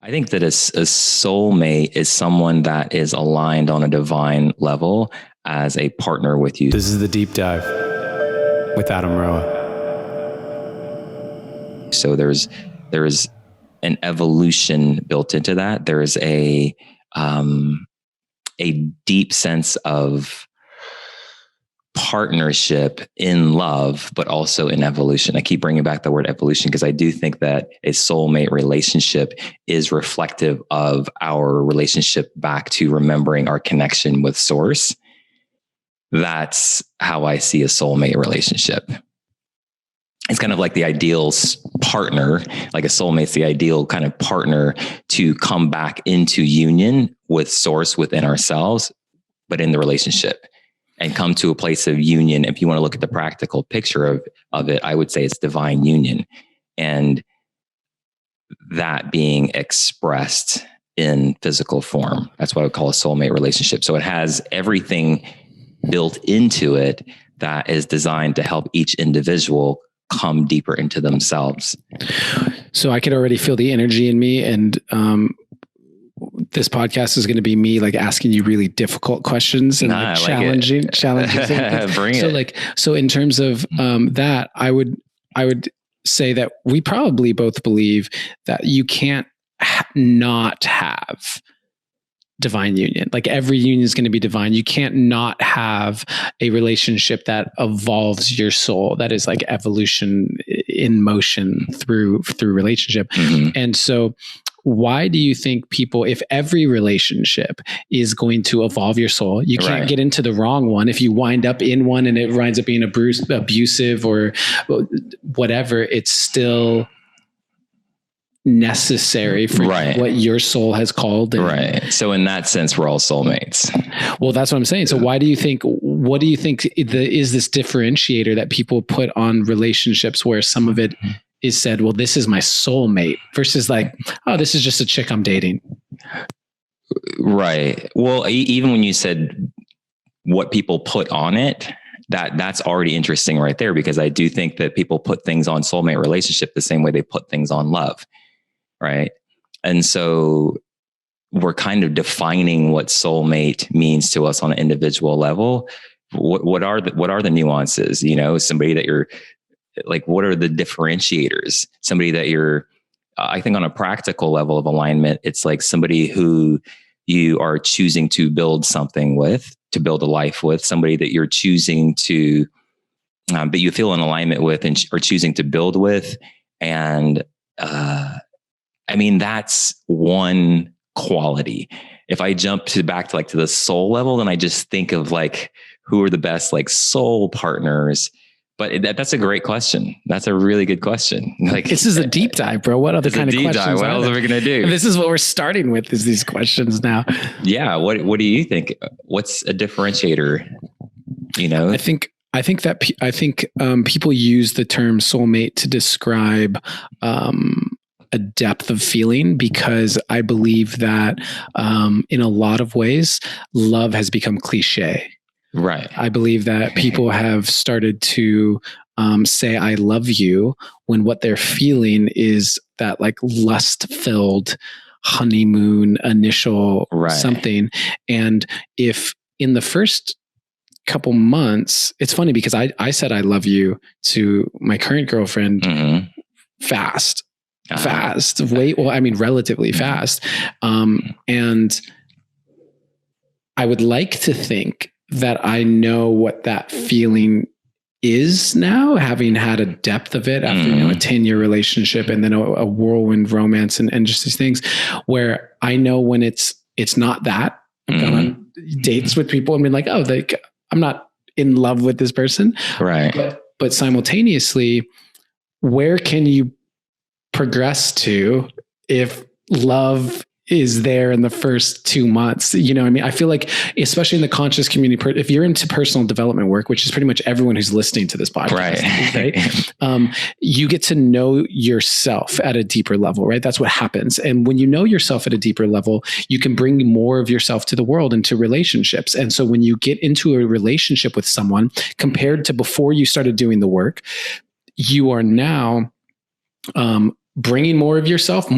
I think that a soulmate is someone that is aligned on a divine level as a partner with you. This is the deep dive with Adam Roa. So there's an evolution built into that. There's a deep sense of partnership in love, but also in evolution. I keep bringing back the word evolution because I do think that a soulmate relationship is reflective of our relationship back to remembering our connection with source. That's how I see a soulmate relationship. It's kind of like the ideal partner, like a soulmate's the ideal kind of partner to come back into union with source within ourselves, but in the relationship, and come to a place of union. If you want to look at the practical picture of it, I would say it's divine union, and that being expressed in physical form. That's what I would call a soulmate relationship. So it has everything built into it that is designed to help each individual come deeper into themselves. So I could already feel the energy in me, and this podcast is going to be me like asking you really difficult questions and like challenging things. Bring it. So in terms of that, I would say that we probably both believe that you can't not have divine union. Like every union is going to be divine. You can't not have a relationship that evolves your soul. That is like evolution in motion through relationship. Mm-hmm. And so why do you think people, if every relationship is going to evolve your soul, you can't get into the wrong one. If you wind up in one and it winds up being abusive or whatever, it's still necessary for what your soul has called. So in that sense, we're all soulmates. Well, that's what I'm saying. So what do you think is this differentiator that people put on relationships where some of it is said, well, this is my soulmate versus like, oh, this is just a chick I'm dating. Right. Well, even when you said what people put on it, that's already interesting right there, because I do think that people put things on soulmate relationship the same way they put things on love. Right. And so we're kind of defining what soulmate means to us on an individual level. What are the nuances? You know, somebody that you're like, what are the differentiators? Somebody that you're, I think on a practical level of alignment, it's like somebody who you are choosing to build something with, to build a life with, somebody that you're choosing to, that you feel in alignment with and or choosing to build with. And, I mean, that's one quality. If I jump back to the soul level, then I just think of like, who are the best like soul partners? But that's a great question. That's a really good question. Like, this is a deep dive, bro. What other kind of questions? What else are we going to do? This is what we're starting with, is these questions now. Yeah. What do you think? What's a differentiator? You know, I think people use the term soulmate to describe, a depth of feeling, because I believe that, in a lot of ways, love has become cliche. Right. I believe that people have started to say, I love you, when what they're feeling is that like lust-filled honeymoon initial something. And if in the first couple months, it's funny because I said, I love you to my current girlfriend relatively fast. And I would like to think that I know what that feeling is now, having had a depth of it after, a 10-year relationship and then a whirlwind romance and just these things where I know when it's not that. I've gone on dates with people and been like, oh, I'm not in love with this person. Right. But simultaneously, where can you progress to if love is there in the first 2 months? You know what I mean? I feel like, especially in the conscious community, if you're into personal development work, which is pretty much everyone who's listening to this podcast, right? You get to know yourself at a deeper level, right? That's what happens. And when you know yourself at a deeper level, you can bring more of yourself to the world, into relationships. And so when you get into a relationship with someone, compared to before you started doing the work, you are now, bringing more of yourself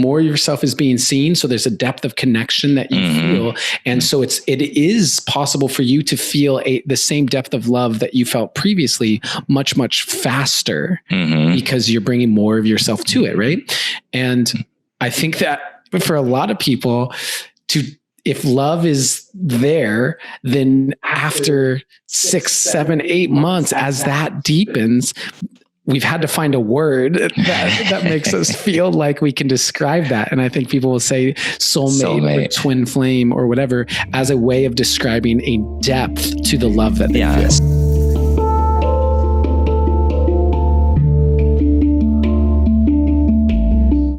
is being seen. So there's a depth of connection that you feel. And so it is possible for you to feel the same depth of love that you felt previously much, much faster because you're bringing more of yourself to it. Right. And I think that for a lot of people if love is there, then after 6, 7, 8 months, as that deepens, we've had to find a word that makes us feel like we can describe that. And I think people will say soulmate. Or twin flame or whatever as a way of describing a depth to the love that they feel.